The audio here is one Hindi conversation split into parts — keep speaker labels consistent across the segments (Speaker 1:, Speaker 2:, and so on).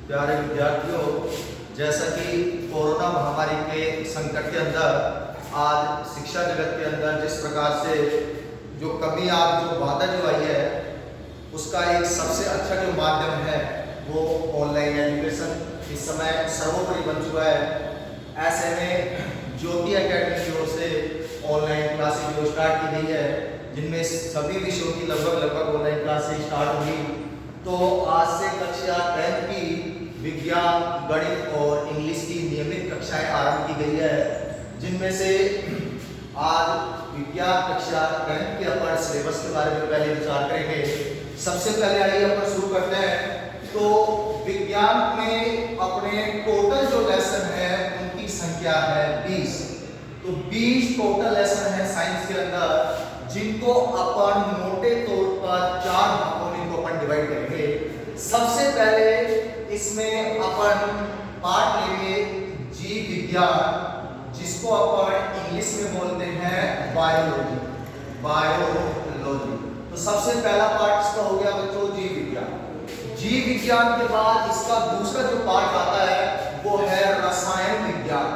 Speaker 1: प्यारे विद्यार्थियों, जैसा कि कोरोना महामारी के संकट के अंदर आज शिक्षा जगत के अंदर जिस प्रकार से जो कमी आज जो बाधा जो आई है, उसका एक सबसे अच्छा जो माध्यम है वो ऑनलाइन एजुकेशन इस समय सर्वोपरि बन चुका है। ऐसे में ज्योति एकेडमी की ओर से ऑनलाइन क्लासेज जो स्टार्ट की गई है, जिनमें सभी विषयों की लगभग ऑनलाइन क्लासेज स्टार्ट होगी। तो आज से कक्षा 10 की विज्ञान, गणित और इंग्लिश की नियमित कक्षाएं आरंभ की गई है, जिनमें से आज विज्ञान कक्षा 10 के अपन सिलेबस के बारे में पहले विचार करेंगे। सबसे पहले आइए अपन शुरू करते हैं। तो विज्ञान में अपने टोटल जो लेसन है उनकी संख्या है 20। तो 20 टोटल लेसन है साइंस के अंदर, जिनको अपन मोटे तौर पर 4 भागों में इनको अपन डिवाइड करेंगे। सबसे पहले इसमें अपन पार्ट लेंगे जीव विज्ञान, जिसको अपन इंग्लिश में बोलते हैं बायोलॉजी। तो सबसे पहला पार्ट इसका हो गया बच्चों जीव विज्ञान। जीव विज्ञान के बाद इसका दूसरा जो पार्ट आता है वो है रसायन विज्ञान।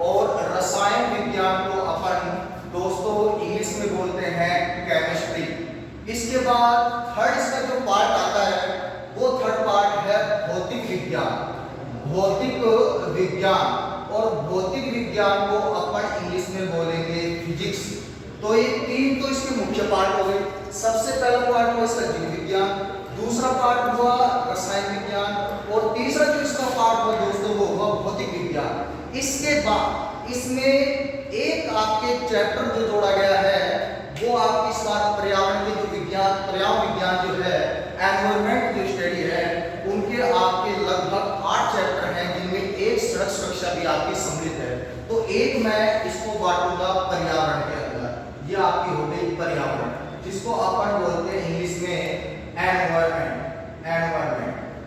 Speaker 1: और रसायन विज्ञान को अपन दोस्तों इंग्लिश में बोलते हैं केमिस्ट्री। इसके बाद थर्ड इसका जो पार्ट आता है वो थर्ड पार्ट है भौतिक विज्ञान। और भौतिक विज्ञान को अपन इंग्लिश में बोलेंगे फिजिक्स। तो ये 3 तो इसके मुख्य पार्ट हो गए। सबसे पहला पार्ट हुआ इसका जीव विज्ञान, दूसरा पार्ट हुआ रसायन विज्ञान, और तीसरा जो इसका पार्ट हुआ दोस्तों वो हुआ भौतिक विज्ञान। इसके बाद इसमें एक आपके चैप्टर जो जोड़ा गया है वो आपकी इस बार पर्यावरण के जो पर्यावरण विज्ञान जो है, एनवायरमेंट जो स्टडी है, उनके आपके लगभग 8 चैप्टर हैं, जिनमें एक सड़क सुरक्षा भी आपकी सम्मिलित है। तो एक मैं इसको बांटूंगा पर्यावरण के अंदर। ये आपकी हो गई पर्यावरण, जिसको अपन बोलते हैं इंग्लिश में एनवायरमेंट।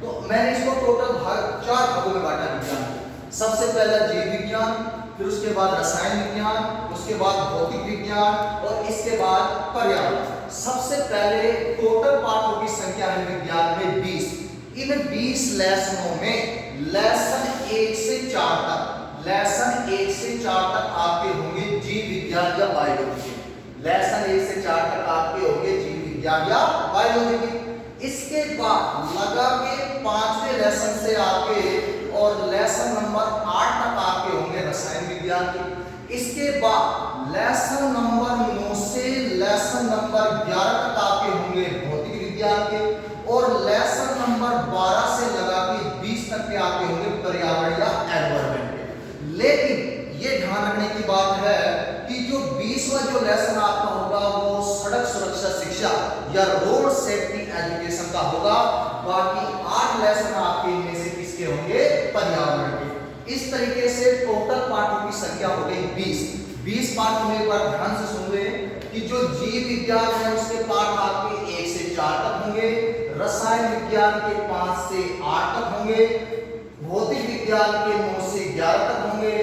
Speaker 1: तो मैंने इसको टोटल 4 भागों में बांटा विज्ञान। सबसे पहला जीव विज्ञान, फिर उसके बाद रसायन विज्ञान, उसके बाद भौतिक विज्ञान और इसके बाद पर्यावरण। सबसे पहले टोटल पाठों की संख्या है विज्ञान में 20। इन 20 लेसनों में लेसन 1 से 4 तक आपके होंगे जीव विज्ञान या बायोलॉजी। लेसन 1 से 4 तक आपके होंगे जीव विज्ञान या बायोलॉजी। इसके बाद लगा के 5वें लेसन से आपके और लेसन नंबर 8 तक आपके होंगे रसायन विज्ञान के। इसके बाद लेसन नंबर 9 से लेसन नंबर 11 तक आपके होंगे भौतिक विज्ञान के, और लेसन नंबर 12 से लगा के 20 तक के आपके होंगे पर्यावरण या एनवायरमेंट के। लेकिन ये ध्यान रखने की बात है कि जो 20वां जो लेसन आपका होगा वो सड़क सुरक्षा शिक्षा या रोड सेफ्टी एजुकेशन का होगा। बाकी 8 लेसन आपके इनमें से किसके होंगे? पर्यावरण के। इस तरीके से टोटल पाठों की संख्या हो गई 20 पाठ में एक बार ध्यान से सुन ले कि जो जीव विज्ञान है उसके पाठ आपके 1 से 4 तक होंगे, रसायन विज्ञान के 5 से 8 तक होंगे, भौतिक विज्ञान के 9 से 11 तक होंगे,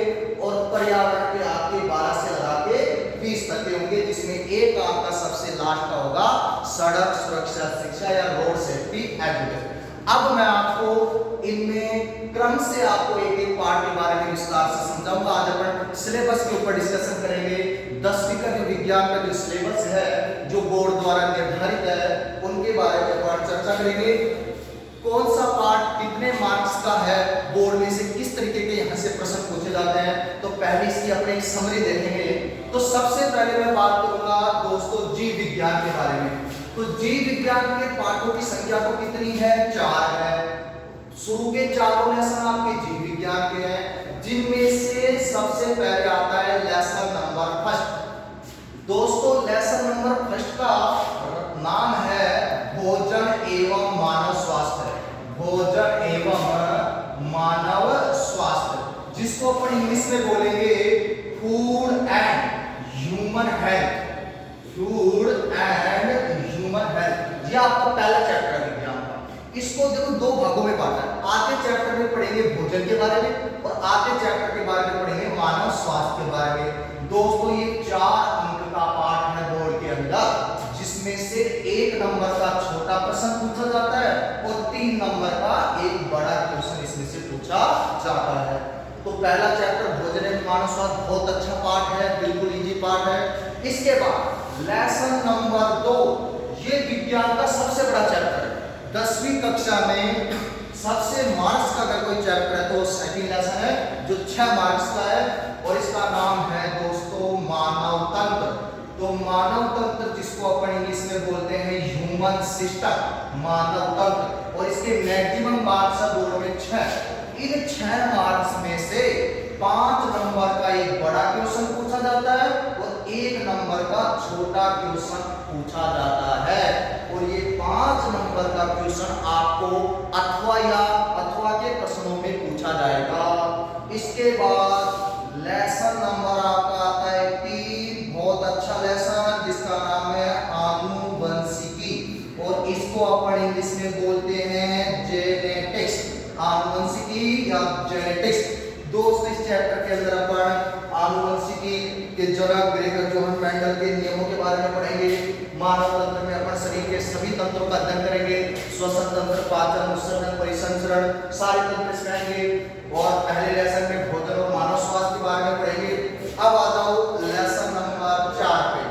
Speaker 1: और पर्यावरण के आपके 12 से लगा के 20 तक के होंगे, जिसमें एक आपका सबसे लास्ट का होगा सड़क सुरक्षा शिक्षा या रोड सेफ्टी एजुकेशन। अब मैं आपको इनमें क्रम से आपको एक पार्ट के बारे में विस्तार से समझाऊंगा। आज अपन सिलेबस के ऊपर डिस्कशन करेंगे। 10वीं का जो विज्ञान का जो सिलेबस है जो बोर्ड द्वारा निर्धारित है, उनके बारे में अपन चर्चा करेंगे। कौन सा पार्ट कितने मार्क्स का है, बोर्ड में से किस तरीके के यहाँ से प्रश्न पूछे जाते हैं, तो पहले इसकी अपने एक समरी देखेंगे। तो सबसे पहले मैं बात करूंगा दोस्तों जीव विज्ञान के बारे में। तो जीव विज्ञान के पाठों की संख्या तो कितनी है? 4 है। शुरू के 4 लेसन आपके जीव विज्ञान के हैं, जिनमें से सबसे पहले आता है लेसन नंबर 1। दोस्तों लेसन नंबर 1 का नाम है भोजन एवं मानव स्वास्थ्य, जिसको अपन इंग्लिश में बोलेंगे फूड एंड ह्यूमन हेल्थ। ये आपका पहला चैप्टर है विज्ञान का। इसको देखो 2 भागों में बांटा है। आगे चैप्टर में पढ़ेंगे भोजन के बारे में और आगे चैप्टर के बारे में पढ़ेंगे मानव स्वास्थ्य के बारे में। दोस्तों ये 4 अंक का पाठ है बोर्ड के अंदर, जिसमें से 1 नंबर का छोटा प्रश्न पूछा जाता है और 3 नंबर का एक बड़ा क्वेश्चन इसमें से पूछा जाता है। तो पहला चैप्टर भोजन एवं मानव स्वास्थ्य बहुत अच्छा पार्ट है, बिल्कुल इजी पार्ट है। इसके बाद लेसन नंबर 2, ये विज्ञान का सबसे बड़ा चैप्टर है। 10वीं कक्षा में सबसे मार्क्स का अगर कोई चैप्टर है तो सेकंड लेसन है, जो 6 मार्क्स का है, और इसका नाम है दोस्तों मानव तंत्र। तो मानव तंत्र, जिसको अपन इंग्लिश में बोलते हैं ह्यूमन सिस्टम, मानव तंत्र, और इसके मैक्सिमम मार्क्स है दोनों में 6। इन 6 मार्क्स में से 5 नंबर का एक बड़ा क्वेश्चन पूछा जाता है और 1 नंबर का छोटा क्वेश्चन पूछा जाता है। और ये 5 नंबर का क्वेश्चन आपको अथवा के प्रश्नों में पूछा जाएगा। इसके बाद लेसन नंबर आपका आता है 3, बहुत अच्छा लेसन, जिसका नाम है आनुवंशिकी, और इसको अपन इंग्लिश में बोलते हैं जेनेटिक्स, आनुवंशिकी या जेनेटिक्स। दोस्तों इस चैप्टर के अंदर अपन आनुवंशिकी के जनक ग्रेगर जोहन मेंडल के नियमों के बारे में पढ़ेंगे। मानव तंत्र में अपन शरीर के सभी तंत्रों का अध्ययन करेंगे, श्वसन तंत्र, पाचन, उत्सर्जन, परिसंचरण, सारे तंत्र इसमें आएंगे। और पहले लेसन में भोजन और मानव स्वास्थ्य के बारे में पढ़ेंगे। अब आ जाओ लेसन नंबर 4 पे।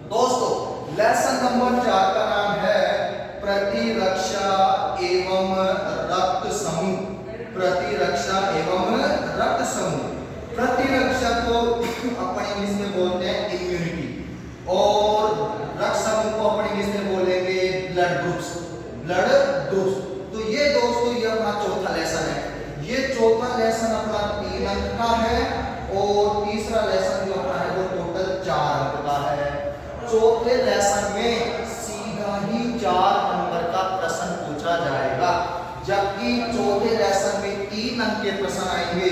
Speaker 1: दोस्तों लेसन नंबर 4 का नाम है प्रतिरक्षा एवं रक्त समूह। प्रतिरक्षा एवं रक्त समूह। प्रतिरक्षा को अपन इंग्लिश में बोलते हैं इम्यूनिटी, और रक्त समूह को अपन इंग्लिश में बोलेंगे ब्लड ग्रुप्स, ब्लड ग्रुप्स। तो ये दोस्तों ये अपना चौथा लेसन है। ये चौथा लेसन अपना 3 अंक का है, और तीसरा लेसन जो अपना है वो टोटल 4 अंक का है। चौथे लेसन में सीधा ही 4 नंबर का प्रश्न पूछा जाएगा, जबकि चौथे लेसन में 3 अंक के प्रश्न आएंगे,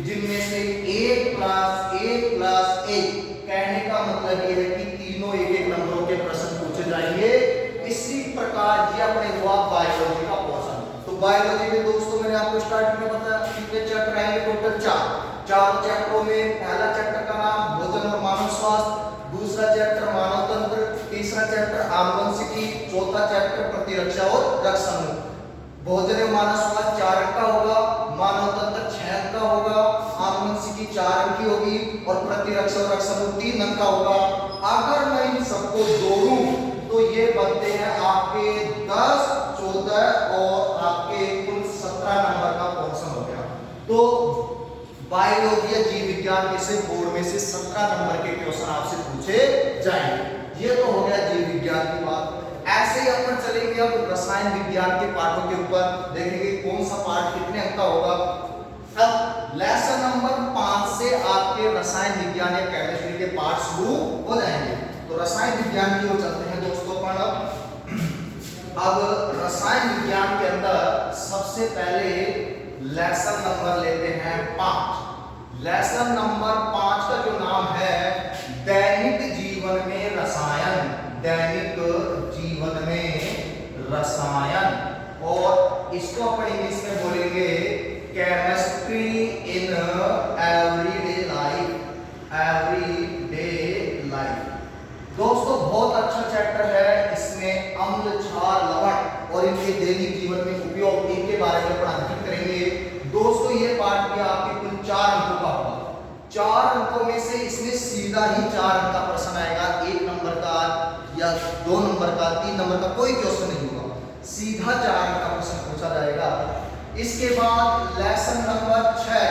Speaker 1: जिनमें से 1 प्लस 1 प्लस 1। कहने का मतलब ये है कि तीनों 1-1 नंबरों के प्रश्न पूछे जाएंगे। इसी प्रकार ये अपने हुआ बायोलॉजी का पोर्शन। तो बायोलॉजी में दोस्तों मैंने आपको स्टार्टिंग में बताया कितने चैप्टर आएंगे, टोटल 4 चैप्टरों में पहला चैप्टर का नाम भोजन और मानव स्वास्थ्य, दूसरा चैप्टर मानव तंत्र, तीसरा चैप्टर आनुवंशिकी, चौथा चैप्टर प्रतिरक्षा और रक्त समूह। भोजन और मानव स्वास्थ्य 4 अंक का होगा, मानव तंत्र 6 अंक का होगा, आनुवंशिकी 4 अंक की होगी, और प्रतिरक्षा और रक्त समूह 3 अंक का होगा। अगर मैं इन सबको जोड़ूं तो ये बनते हैं आपके 10, 14 और आपके कुल 17 नंबर का पोर्शन हो गया। तो बायोलॉजी या जीव विज्ञान में से बोर्ड में से 17 नंबर के क्वेश्चन आपसे पूछे जाएंगे। ये तो हो गया जीव विज्ञान की बात। ऐसे ही अपन चलेंगे अब रसायन विज्ञान के पाठों के ऊपर, देखेंगे कौन सा पाठ कितने अंक का होगा। अब लेसन नंबर 5 से आपके रसायन विज्ञान या केमिस्ट्री के पाठ शुरू हो जाएंगे। तो रसायन विज्ञान की ओर चलते हैं दोस्तों अपन। अब रसायन विज्ञान के अंदर सबसे पहले लेसन नंबर लेते हैं 5। लेसन नंबर 5 का जो नाम है दैनिक जीवन में रसायन, दैनिक जीवन में रसायन, और इसको अपन इंग्लिश में बोलेंगे chemistry in everyday life, everyday life. दोस्तों बहुत अच्छा चैप्टर है, इसमें अम्ल, क्षार, लवण और इनके दैनिक जीवन में उपयोग, इनके बारे में अध्ययन करेंगे। दोस्तों ये पाठ भी आपके कुल 4 अंकों का होगा। 4 अंकों में से इसमें सीधा ही 4 अंक का प्रश्न आएगा, 1 नंबर का या 2 नंबर का, 3 नंबर का कोई क्वेश्चन नहीं होगा, सीधा 4 अंक का प्रश्न पूछा जाएगा। इसके बाद लेसन नंबर 6,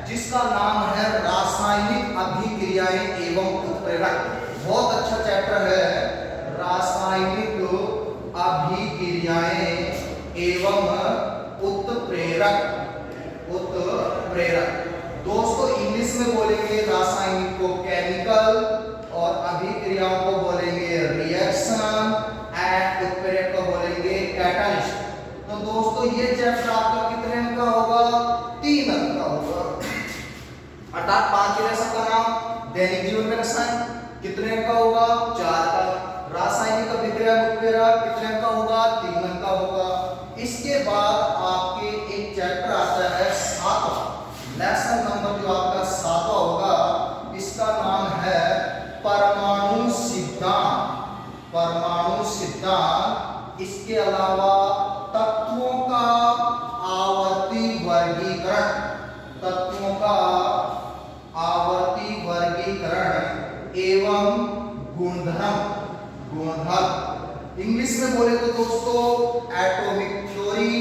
Speaker 1: जिसका नाम है रासायनिक अभिक्रियाएं एवं उत्प्रेरक। बहुत अच्छा चैप्टर है, रासायनिक अभिक्रियाएं एवं उत्प्रेरक। उत्प्रेरक दोस्तों इंग्लिश में बोलेंगे रासायनिक को केमिकल, और अभिक्रियाओं को बोलेंगे रिएक्शन, एंड उत्प्रेरक को बोलेंगे कैटलिस्ट। तो दोस्तों ये चैप्टर आपका कितने अंक का होगा? 3 अंक का होगा। अर्थात 5 लेसन का नाम दैनिक जीवन में रसायन कितने अंक का होगा? 4 का। रासायनिक अभिक्रिया उत्प्रेरक कितने अंक का होगा? 3 अंक का होगा। इसके बाद आपके एक चैप्टर आता है 7वां, लेसन नंबर जो आपका 7वां होगा, इसका नाम है परमाणु सिद्धांत। परमाणु सिद्धांत, इसके अलावा तत्वों का इंग्लिश में बोले तो दोस्तों एटॉमिक थ्योरी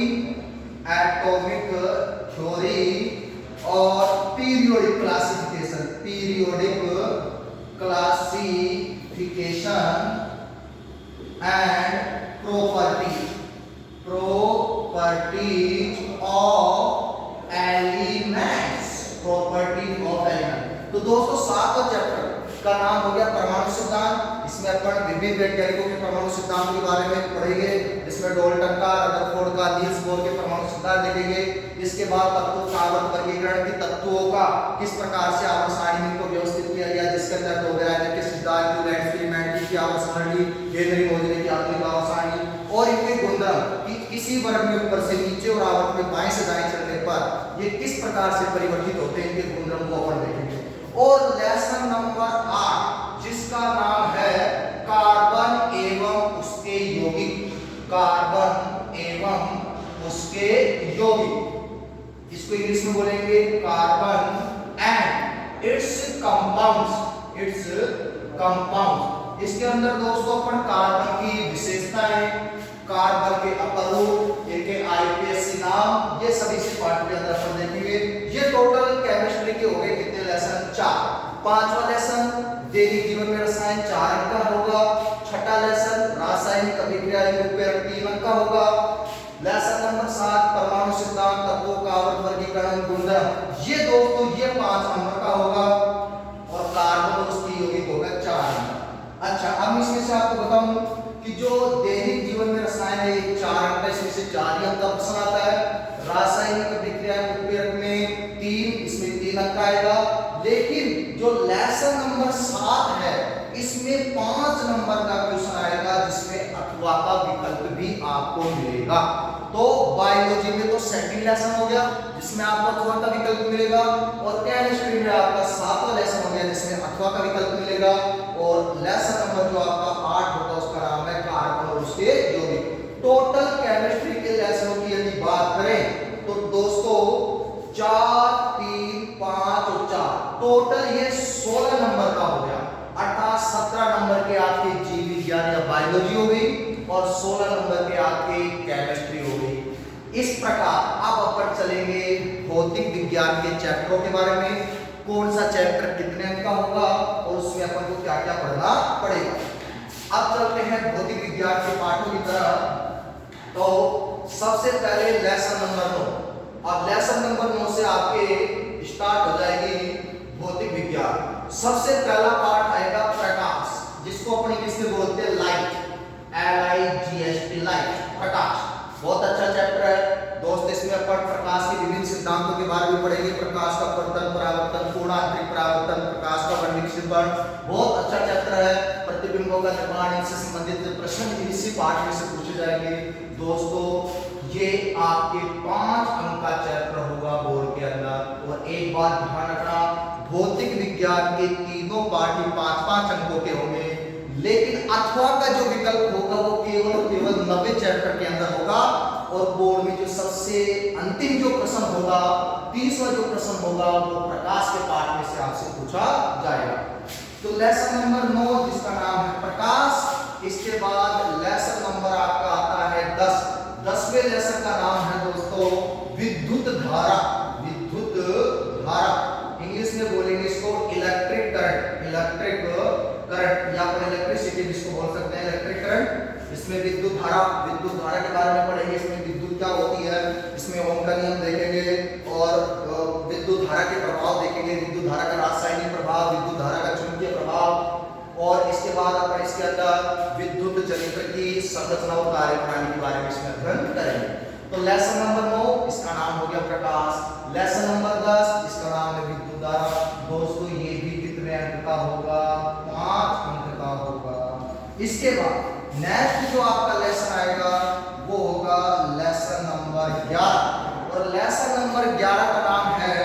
Speaker 1: और periodic classification and properties of elements. तो दोस्तों सातवां चैप्टर का नाम हो गया परमाणु सिद्धांत। इसमें अपन विभिन्न वैज्ञानिकों के परमाणु सिद्धांत के बारे में पढ़ेंगे। इसमें डाल्टन का, रदरफोर्ड का, नील्स बोर के परमाणु सिद्धांत देखेंगे। इसके बाद तत्वों का आवर्त वर्गीकरण की तत्वों का किस प्रकार से आवर्त सारणी को व्यवस्थित किया गया, जिसके अंदर डोबेराइडर के सिद्धांत, न्यूलैंड एक्सपेरिमेंट की आवर्त सारणी, हेनरी मोजले की आधुनिक आवर्त सारणी और इनके गुणधर्म कि किसी वर्ग में ऊपर से नीचे और आवर्त में बाएं से दाएं चलने पर ये किस प्रकार से परिवर्तित होते हैं, इनके गुणधर्म को अपन देखेंगे। और लेसन नंबर 8 जिसका नाम है कार्बन एवं उसके यौगिक, इसको इंग्लिश में बोलेंगे कार्बन एंड इट्स कंपाउंड्स। इसके अंदर दोस्तों अपन कार्बन की विशेषताएं, कार्बन के अपरूप, इनके आईपीएससी नाम, ये सभी से पार्ट के अंदर अपन देखेंगे। ये टोटल केमिस्ट्री के हो गए कितने लेसन? 4। पांचवा लेसन दैनिक जीवन में रसायन 4 अंक का होगा। छठा लेसन रासायनिक अभिक्रिया 3 अंक का होगा। लेसन नंबर 7 परमाणु सिद्धांत, तत्वों का आवर्त वर्गीकरण, गुणधर्म, ये दोस्तों ये 5 नंबर का होगा। और कार्बन और उसकी यौगिक होगा 4 नंबर। अच्छा, अब इसमें से आपको बताऊं कि जो दैनिक जीवन में रसायन है 4 अंक, इसमें से 4 ही अंक का प्रश्न आता है। रासायनिक अभिक्रिया में 3, इसमें 3 अंक आएगा। लेकिन जो लेसन नंबर 7 है इसमें 5 नंबर का क्वेश्चन आएगा, जिसमें अथवा का विकल्प भी आपको मिलेगा। तो बायोलॉजी में तो सेकंड लेसन हो गया जिसमें आपको अथवा का विकल्प मिलेगा, और केमिस्ट्री में आपका 7वां लेसन हो गया जिसमें अथवा का विकल्प मिलेगा। और लेसन नंबर जो आपका 8 होगा उसका नाम है कार्बन और उसके यौगिक। टोटल केमिस्ट्री के लेसनों की यदि बात करें तो दोस्तों 4, 3, 5 और 4 टोटल ये 16 नंबर का हो गया। 17 नंबर के आपके जीव विज्ञान या बायोलॉजी हो गई और 16 नंबर के आपके केमिस्ट्री हो गई। इस प्रकार अब अपन चलेंगे भौतिक विज्ञान के चैप्टरों के बारे में, कौन सा चैप्टर कितने अंक का होगा और उसमें अपन को क्या क्या पढ़ना पड़ेगा। अब चलते हैं भौतिक विज्ञान के पाठों की तरफ। तो सबसे पहले लेसन नंबर 9, और लेसन नंबर 9 से आपके स्टार्ट हो जाएगी भौतिक विज्ञान। सबसे पहला पार्ट आएगा प्रकाश, जिसको अपन इंग्लिश में बोलते हैं लाइट, LIGHT, लाइट, प्रकाश। बहुत अच्छा चैप्टर है दोस्त। इसमें अपन प्रकाश के विभिन्न सिद्धांतों के बारे में पढ़ेंगे। प्रकाश का अपवर्तन, परावर्तन, पूर्णांतरिक परावर्तन, प्रकाश का वर्णिक सिद्धांत, बहुत अच्छा चैप्टर है। प्रतिबिंबों का निर्माण, इनसे संबंधित प्रश्न इसी पाठ में से पूछे जाएंगे। दोस्तों ये आपके 5 अंक का चैप्टर होगा बोर्ड के अंदर। और एक बात ध्यान रखना, भौतिक विज्ञान के तीनों पाठ 5-5 अंकों के होंगे, लेकिन अथवा का जो विकल्प होगा वो केवल 90 चैप्टर के अंदर होगा। और बोर्ड में जो सबसे अंतिम जो प्रश्न होगा, 30वां जो प्रश्न होगा, वो प्रकाश के पाठ में से आपसे पूछा जाएगा। तो लेसन नंबर 9 जिसका नाम है प्रकाश। इसके बाद लेसन नंबर आपका आता है 10। 10वें लेसन का नाम है दोस्तों विद्युत धारा। इंग्लिश में बोलेंगे इसको इलेक्ट्रिक करंट या फिर इलेक्ट्रिसिटी जिसको बोल सकते हैं, इलेक्ट्रिक करंट। इसमें विद्युत धारा के बारे में पढ़ेंगे। इसमें विद्युत क्या होती है, इसमें ओम का नियम देखेंगे और विद्युत धारा के प्रभाव देखेंगे, विद्युत धारा का रासायनिक प्रभाव, विद्युत धारा का चुंबकीय प्रभाव। और इसके बाद अपन इसके अंदर विद्युत जनित्र की संरचना और कार्यप्रणाली के बारे में इसमें अध्ययन करेंगे। तो लेसन नंबर 9 इसका नाम हो गया प्रकाश। लेसन नंबर 10 इसका नाम है विद्युत धारा। दोस्तों ये भी कितने अंक का होगा? 5 अंक का होगा। इसके बाद नेक्स्ट जो आपका लेसन आएगा वो होगा लेसन नंबर 11। और लेसन नंबर 11 का नाम है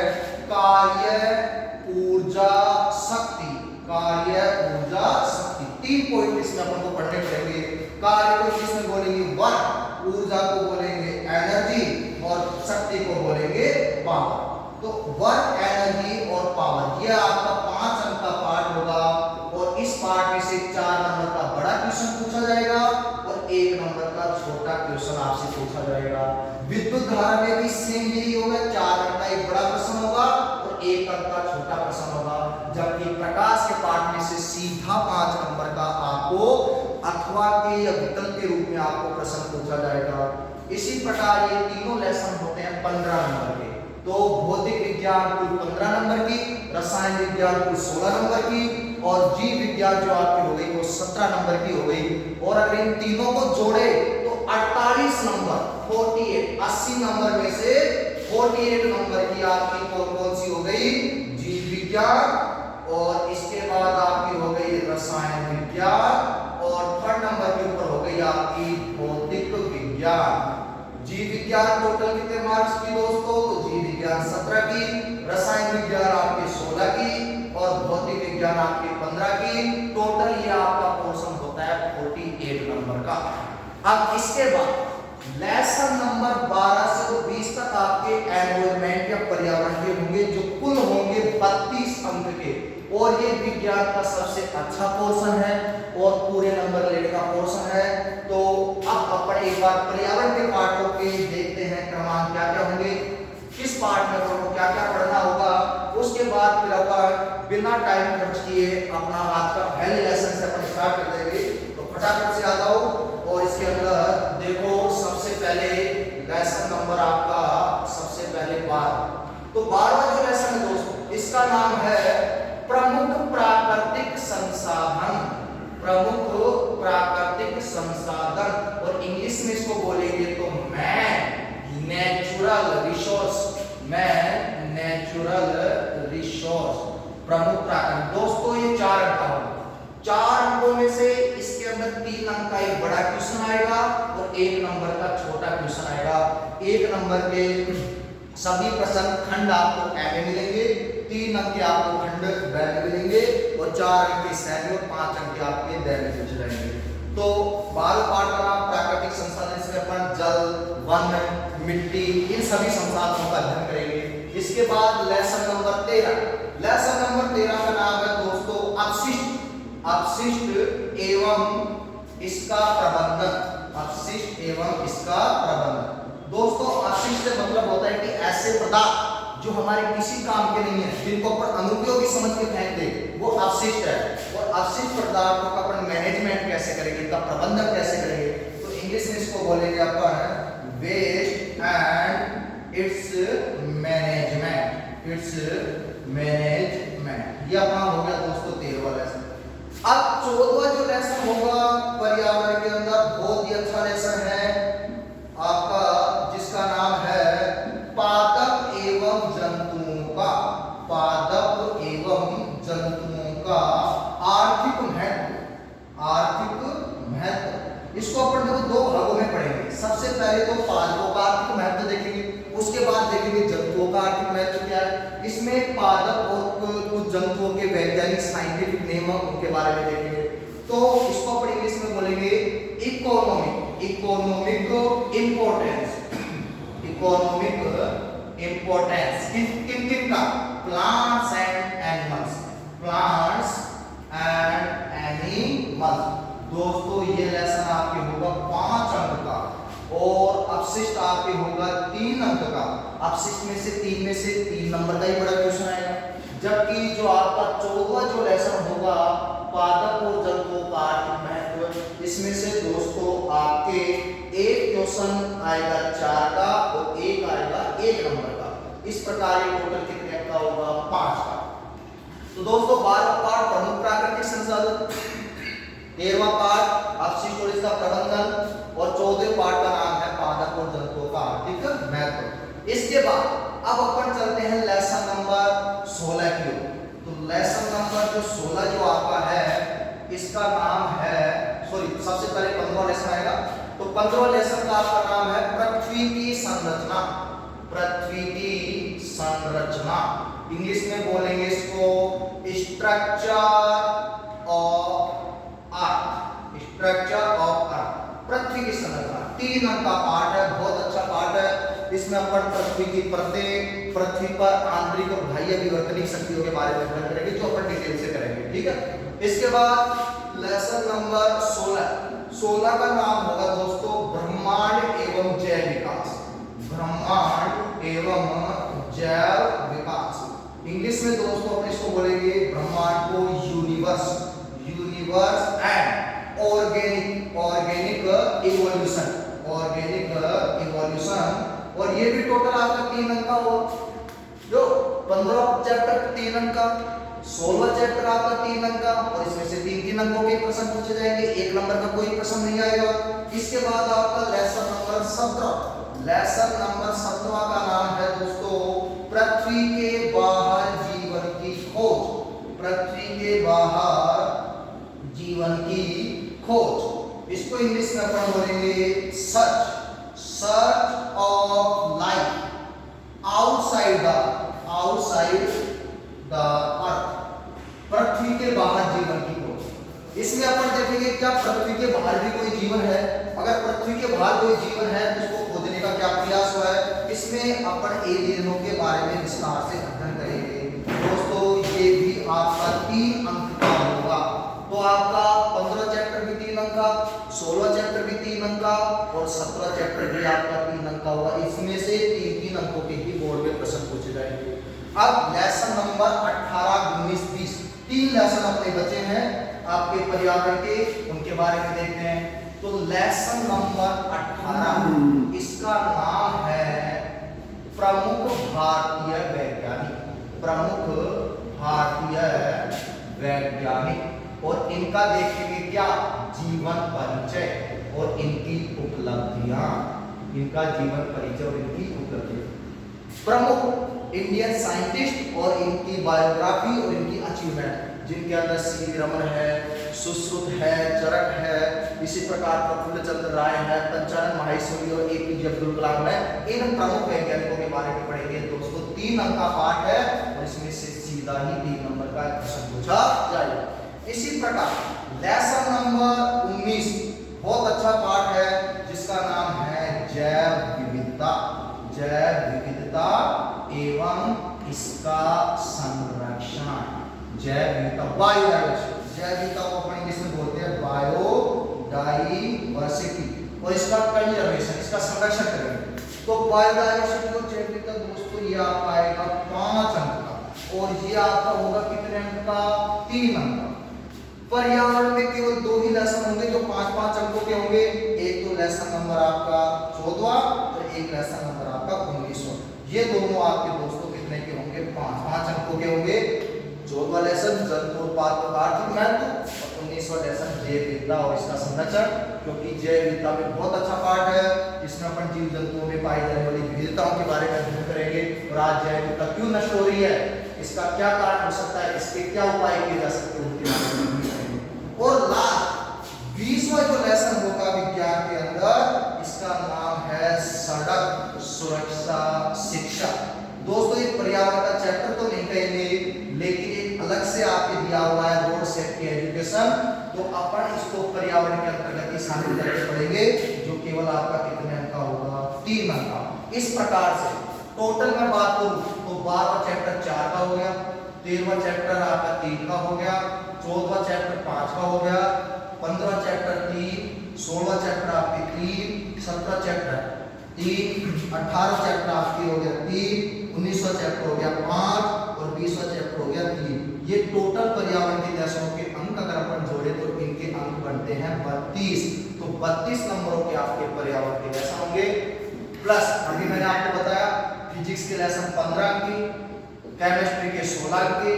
Speaker 1: कार्य ऊर्जा शक्ति। 3 पॉइंट इसमें अपन को पढ़ने पड़ेंगे। कार्य को इसमें बोलेंगे वर्क, ऊर्जा को बोलेंगे एनर्जी और शक्ति को बोलेंगे पावर। तो वर्क, एनर्जी और पावर ये आपका 5 अंक का पार्ट होगा। और इस पार्ट में से 4 नंबर का बड़ा क्वेश्चन पूछा जाएगा और क्वेश्चन आपसे पूछा जाएगा। विद्युत धारा में भी सेम यही होगा, 4 अंक का एक बड़ा प्रश्न होगा और 1 अंक का छोटा प्रश्न होगा। जबकि प्रकाश के पाठ में से सीधा 5 नंबर का आपको अथवा के या विकल्प के रूप में आपको प्रश्न पूछा जाएगा। इसी प्रकार ये तीनों लेसन होते हैं 15 नंबर के। तो भौतिक विज्ञान कुल 15 नंबर की, रसायन विज्ञान कुल 16 नंबर की और जीव विज्ञान जो आपकी हो गई वो 17 नंबर की हो गई। और अगर इन तीनों को जोड़े तो 48 नंबर 48 80 नंबर में से 48 नंबर की आपकी कौन सी हो गई? जीव विज्ञान। और इसके बाद आपकी हो गई रसायन विज्ञान और थर्ड नंबर के ऊपर हो गई आपकी भौतिक विज्ञान। जीव विज्ञान टोटल कितने मार्क्स की दोस्तों? तो जीव विज्ञान 17 की, रसायन विज्ञान आपके 16 की और भौतिक विज्ञान आपके 15 की। टोटल ये आपका पोर्शन होता है 48 नंबर का। अब इसके बाद लेसन नंबर 12 से तो 20 तक आपके एनवायरनमेंट या पर्यावरण के होंगे, जो कुल होंगे 32 अंक के। और ये विज्ञान का सबसे अच्छा पोर्शन है और पूरे नंबर लेने का पोर्शन है। तो अब अपन एक बार पर्यावरण के पाठों के देखते हैं क्रमांक क्या क्या होंगे, किस पार्ट में आपको क्या क्या पढ़ना होगा। उसके बाद फिर अपन बिना टाइम खर्च किए अपना आज का पहले लेसन से अपन स्टार्ट कर देंगे। तो फटाफट से आ जाओ और इसके अंदर देखो सबसे पहले लेसन नंबर आपका सबसे पहले 12। तो 12वां जो लेसन है दोस्तों, इसका नाम है प्रमुख प्राकृतिक संसाधन। प्रमुख प्राकृतिक संसाधन और इंग्लिश में इसको बोलेंगे तो man natural resource. Man natural resource प्रमुख प्राकृतिक। दोस्तों ये 4 अंक का होगा। 4 अंकों में से इसके अंदर 3 अंक का एक बड़ा क्वेश्चन आएगा और 1 नंबर का छोटा क्वेश्चन आएगा। 1 नंबर के सभी प्रश्न खंड आपको ए में मिलेंगे, 3 अंक के आपको खंड ब में मिलेंगे और 4 अंक के सेमी और 5 अंक के आपके द में पूछे जाएंगे। तो 12 पाठ का नाम प्राकृतिक संसाधन, इसमें अपन जल, वन, मिट्टी इन सभी संसाधनों का अध्ययन करेंगे। इसके बाद लेसन नंबर 13। लेसन नंबर 13 का नाम है दोस्तों अपशिष्ट। अपशिष्ट एवं इसका प्रबंधन। अपशिष्ट एवं इसका प्रबंधन। दोस्तों अपशिष्ट से मतलब होता है कि ऐसे पदार्थ जो हमारे किसी काम के नहीं है, जिनको अपन अनुपयोगी समझ के फेंक दे, वो अपशिष्ट है। और अपशिष्ट पदार्थों का अपन मैनेजमेंट कैसे करेंगे, इनका प्रबंधन कैसे करेंगे, तो इंग्लिश में इसको बोलेंगे अपन waste and its management. Its management. ये अपना हो गया दोस्तों 13वां लेसन। अब 14वां जो लेसन होगा पर्यावरण के अंदर बहुत ही अच्छा लेसन है आपका, जिसका नाम है पादप एवं जंतुओं का। पादप एवं जंतुओं का आर्थिक महत्व। आर्थिक महत्व इसको अपन देखो 2 भागों में पढ़ेंगे। सबसे पहले तो पादपों का आर्थिक महत्व देखेंगे, उसके बाद देखेंगे जंतुओं का आर्थिक महत्व क्या है। इसमें पादप और कुछ जंतुओं के वैज्ञानिक साइंटिफिक नेम उनके बारे में देखेंगे। तो इसको अपन इंग्लिश में बोलेंगे economic. Economic importance. Economic importance किन किन का? Plants and animals. Plants and animals. दोस्तों ये लेसन आपके होगा 5 अंक का और अपशिष्ट आपके होगा 3 अंक का। अपशिष्ट में से 3 नंबर का ही बड़ा क्वेश्चन आएगा। जबकि जो आपका 14वां जो लेसन होगा पादप और जंतुओं का आर्थिक महत्व, इसमें से दोस्तों आपके एक क्वेश्चन आएगा 4 का और एक आएगा 1 नंबर का। इस प्रकार ये टोटल कितने का होगा? 5 का। तो दोस्तों 12वां पाठ प्रमुख प्राकृतिक संसाधन, 13वां पाठ अपशिष्ट और इसका प्रबंधन और 14वें पाठ का नाम है पादप और जंतुओं का आर्थिक महत्व। इसके बाद अब अपन चलते हैं लेसन नंबर 16 की ओर। तो लेसन नंबर जो 16 जो आपका है इसका नाम है, सॉरी सबसे पहले 15वां लेसन आएगा। तो 15वां लेसन का आपका नाम है पृथ्वी की संरचना। पृथ्वी की संरचना। इंग्लिश में बोलेंगे इसको structure of earth. Structure of earth. पृथ्वी की संरचना 3 अंक का पार्ट है, बहुत अच्छा पार्ट है। इसमें अपन पृथ्वी की परतें, पृथ्वी पर आंतरिक और बाह्य विवर्तनिक शक्तियों के बारे में अध्ययन करेंगे, जो अपन डिटेल से करेंगे, ठीक है। इसके बाद लेसन नंबर 16 का नाम होगा दोस्तों ब्रह्मांड एवं जैव विकास, ब्रह्मांड एवं जैव विकास। इंग्लिश में दोस्तों अपने इसको बोलेंगे ब्रह्मांड को universe, universe and organic evolution, organic evolution. और ये भी टोटल आपका 3 अंक का हो, जो 15 चैप्टर 3 अंक का, 16 चैप्टर आपका 3 अंक का, और इसमें से 3-3 अंकों के प्रश्न पूछे जाएंगे, 1 नंबर का कोई प्रश्न नहीं आएगा। इसके बाद आपका लेसन नंबर 17, लेसन नंबर 17 का नाम है दोस्तों पृथ्वी के बाहर जीवन की खोज, पृथ्वी के बाहर जीवन की खोज। इसको इंग्लिश में अपन बोलेंगे search, search of life outside the earth, पृथ्वी के बाहर जीवन की खोज। इसमें अपन देखेंगे क्या पृथ्वी के बाहर भी कोई जीवन है, अगर पृथ्वी के बाहर कोई जीवन है तो उसको खोजने का क्या प्रयास हुआ है। इसमें अपन एलियनों के बारे में विस्तार से अध्ययन करेंगे दोस्तों। ये भी आपका 3 अंक का होगा, तो आपका 15 चैप्टर भी 3 अंक का, 16 चैप्टर भी 3 अंक का, और 17 चैप्टर भी आपका 3 अंक का होगा। इसमें से 3-3 अंकों के ही बोर्ड में प्रश्न पूछे जाएंगे। अब लेसन नंबर 18, 19, 20 3 लेसन अपने बचे हैं आपके पर्यावरण के, उनके बारे में देखते हैं। तो लेसन नंबर 18, इसका नाम है प्रमुख भारतीय वैज्ञानिक, प्रमुख भारतीय वैज्ञानिक। और इनका देखेंगे क्या जीवन परिचय और इनकी उपलब्धियां, इनका जीवन परिचय और इनकी उपलब्धियां। प्रमुख इंडियन साइंटिस्ट और इनकी बायोग्राफी और इनकी अचीवमेंट, जिनके अंदर सीवी रमन है, सुश्रुत है, चरक है, इसी प्रकार प्रफुल्ल चंद्र राय है, पंचानन माहेश्वरी और एपीजे अब्दुल कलाम है। इन प्रमुख वैज्ञानिकों के बारे में पढ़ेंगे दोस्तों। 3 अंक का पाठ है और इसमें से सीधा ही 3 नंबर का प्रश्न पूछा जाएगा। इसी प्रकार लेसन नंबर 19 बहुत अच्छा पाठ है जिसका नाम है जैव विविधता, जैव विविधता एवं इसका संरक्षण, जैव विविधता, बायोडाइवर्सिटी। जैव विविधता को अपन इंग्लिश में बोलते हैं बायोडाइवर्सिटी, और इसका कंजर्वेशन, इसका संरक्षण करेंगे। तो बायोडाइवर्सिटी और जैव विविधता दोस्तों ये आपका आएगा 5 अंक का, और ये आपका होगा कितने अंक का, 3 अंक का। पर्यावरण में केवल 2 ही लेसन होंगे जो 5-5 अंकों के होंगे, एक तो लेसन नंबर आपका 14 और एक लेसन नंबर आपका 19। ये दोनों आपके दोस्तों कितने के होंगे, 5-5 अंकों के होंगे। 14वां लेसन जंतु उत्पाद का आर्थिक महत्व, और 19वां लेसन जैव विविधता और इसका संरक्षण, क्योंकि जैव विविधता में बहुत अच्छा पाठ है जिसमें अपन जीव जंतुओं में पाई जाने वाली विविधताओं के बारे में अध्ययन करेंगे। और आज जैव विविधता क्यों नष्ट हो रही है, इसका क्या कारण हो सकता है, इसके क्या उपाय किए जा सकते हैं, उनके बारे में। और लास्ट 20वां जो लेसन होगा विज्ञान के अंदर, इसका नाम है सड़क सुरक्षा शिक्षा। दोस्तों ये पर्यावरण का चैप्टर तो नहीं कहेंगे, लेकिन एक अलग से आपके दिया हुआ है रोड सेफ्टी एजुकेशन, तो अपन इसको पर्यावरण के अंतर्गत ही शामिल करके पढ़ेंगे, जो केवल आपका कितने अंक का होगा, 3 अंक का। इस प्रकार से टोटल में बात करूं तो 12वां चैप्टर 4 का हो गया, 13वां चैप्टर आपका 3 का हो गया, 14वां चैप्टर 5 का हो गया, 15वां चैप्टर 3, 16वां चैप्टर आपके 3, 17वां चैप्टर 3, 18वां चैप्टर आपके हो गया 3, 19वां चैप्टर हो गया 5 और 20वां चैप्टर हो गया 3। ये टोटल पर्यावरण के लेसनों के अंक अगर अपन जोड़े तो इनके अंक बनते हैं 32। तो 32 नंबरों के आपके पर्यावरण के लेसन होंगे, प्लस अभी मैंने आपको बताया फिजिक्स के लेसन 15 अंक के, केमिस्ट्री के 16 अंक के,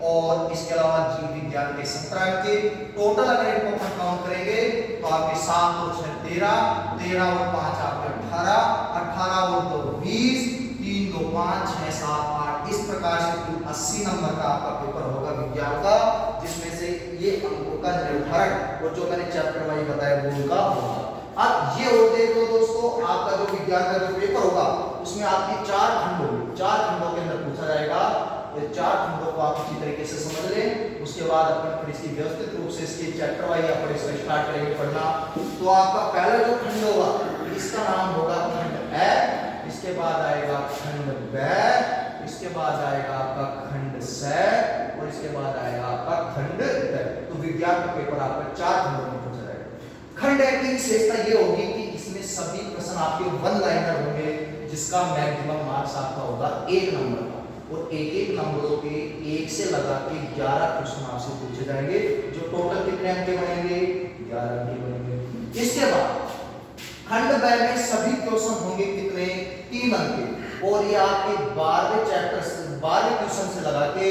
Speaker 1: और इसके अलावा जीव विज्ञान के 17 अंक के। टोटल अगर इनको अपन काउंट करेंगे तो आपके 7 और 6 13, 13 और 5 आपके 18, 18 और 2 20, 3 2 5 6 7 8। इस प्रकार से कुल 80 नंबर का आपका पेपर होगा विज्ञान का, जिसमें से ये अंकों का निर्धारण और जो मैंने चैप्टर वाइज बताया वो उनका होगा। अब ये और देख लो दोस्तों, आपका जो विज्ञान का जो पेपर होगा उसमें आपके 4 खंड होंगे, 4 खंडों के अंदर पूछा जाएगा। तो 4 खंडों को आप अच्छी तरीके से समझ लें, उसके बाद अपन फिर इसकी व्यवस्थित रूप से इसके चैप्टर वाइज अपन इसको स्टार्ट करेंगे पढ़ना। तो आपका पहला जो खंड होगा इसका नाम होगा खंड ए, इसके बाद आएगा खंड ब, इसके बाद आएगा आपका खंड स, और इसके बाद आएगा आपका खंड द। तो विज्ञान का पेपर आपका 4 खंडों में पूछा जाएगा। खंड ए की विशेषता ये होगी कि इसमें सभी प्रश्न आपके वन लाइनर होंगे, जिसका मैक्सिमम मार्क्स आपका होगा 1 नंबर का, और एक एक नंबरों के 1 से लगा के 11 क्वेश्चन आपसे पूछे जाएंगे, जो टोटल कितने अंक के बनेंगे, 11 अंक के बनेंगे। इसके बाद खंड ब में सभी क्वेश्चन होंगे कितने, 3 अंक के, और ये आपके 12वें चैप्टर से 12वें क्वेश्चन से लगा के,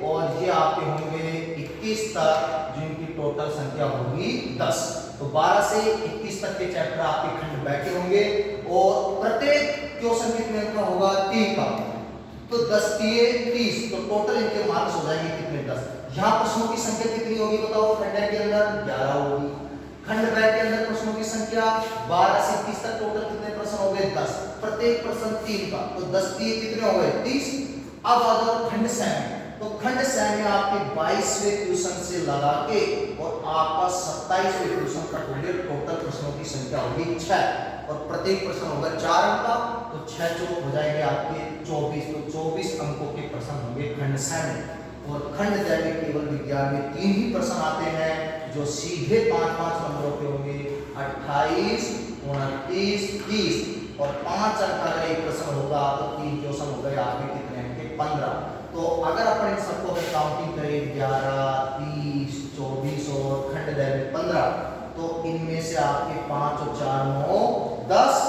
Speaker 1: और ये आपके होंगे 21 तक, जिनकी टोटल संख्या होगी 10। तो 12 से 21 तक के चैप्टर आपके खंड ब के होंगे, और प्रत्येक क्वेश्चन कितने अंक का होगा, 3 का। तो 10 3 30, तो टोटल इनके मार्क्स हो जाएंगे कितने, 10। यहाँ प्रश्नों की संख्या कितनी होगी बताओ, खंड ए के अंदर 11 होगी, खंड ब के अंदर प्रश्नों की संख्या 12 से 21 तक टोटल कितने प्रश्न हो गए, 10। प्रत्येक प्रश्न 3 का, तो 10 3 कितने हो गए, 30। अब आ जाओ खंड स में, तो खंड स में आपके 22वें क्वेश्चन से लगा के और आपका 27वें क्वेश्चन तक होंगे, टोटल प्रश्नों की संख्या होगी 6, और प्रत्येक प्रश्न होगा 4 अंक का, तो 6 चौक हो जाएंगे आपके 24, तो 24 अंकों के प्रश्न होंगे खंड स में। और खंड द में केवल विज्ञान में 3 ही प्रश्न आते हैं, जो सीधे 5-5 नंबरों के होंगे, 28 29 30, और 5 अंक का एक प्रश्न होगा, तो 3 क्वेश्चन हो गए आपके कितने अंक के, 15। तो अगर अपन इन सबको काउंटिंग करें 11 30 24 और खंड द में 15, तो इनमें से आपके 5 और 4 9 10,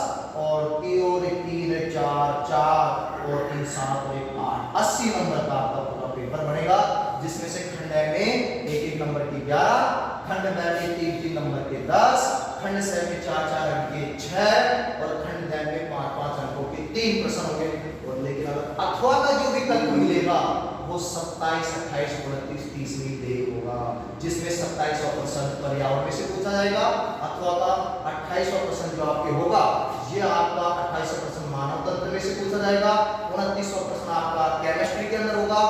Speaker 1: और 3 और 3 4 4, और 3 7 और 1 8, 80 नंबर का आपका पूरा पेपर बनेगा, जिसमें से खंड ए में 1-1 नंबर की 11, खंड ब में 3-3 नंबर के 10, खंड स में 4-4 अंक के 6, और खंड द में 5-5 अंकों के 3 प्रश्न होंगे। और लेकिन अगर अथवा का जो विकल्प मिलेगा वो 27 28 29 30 में दे होगा, जिसमें 27% पर्यावरण में से पूछा जाएगा, अथवा का 28% जो आपके होगा, ये आपका 28% मानव तंत्र में से पूछा जाएगा, 29% आपका केमिस्ट्री के अंदर होगा,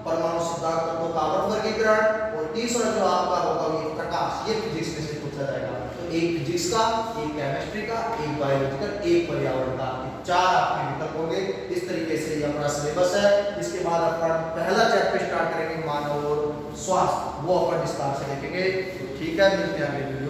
Speaker 1: परमाणु सिद्धांत तत्वों का आवर्त वर्गीकरण, और तीसरा जो आपका होगा ये प्रकाश, ये फिजिक्स में से पूछा जाएगा। तो एक फिजिक्स का, एक केमिस्ट्री का, एक बायोलॉजिकल, एक पर्यावरण का, 4 आपके विकल्प होंगे। इस तरीके से ये अपना सिलेबस है। इसके बाद अपन पहला चैप्टर स्टार्ट करेंगे मानव और स्वास्थ्य, वो अपन विस्तार से देखेंगे। तो ठीक है, मिलते हैं अगले वीडियो।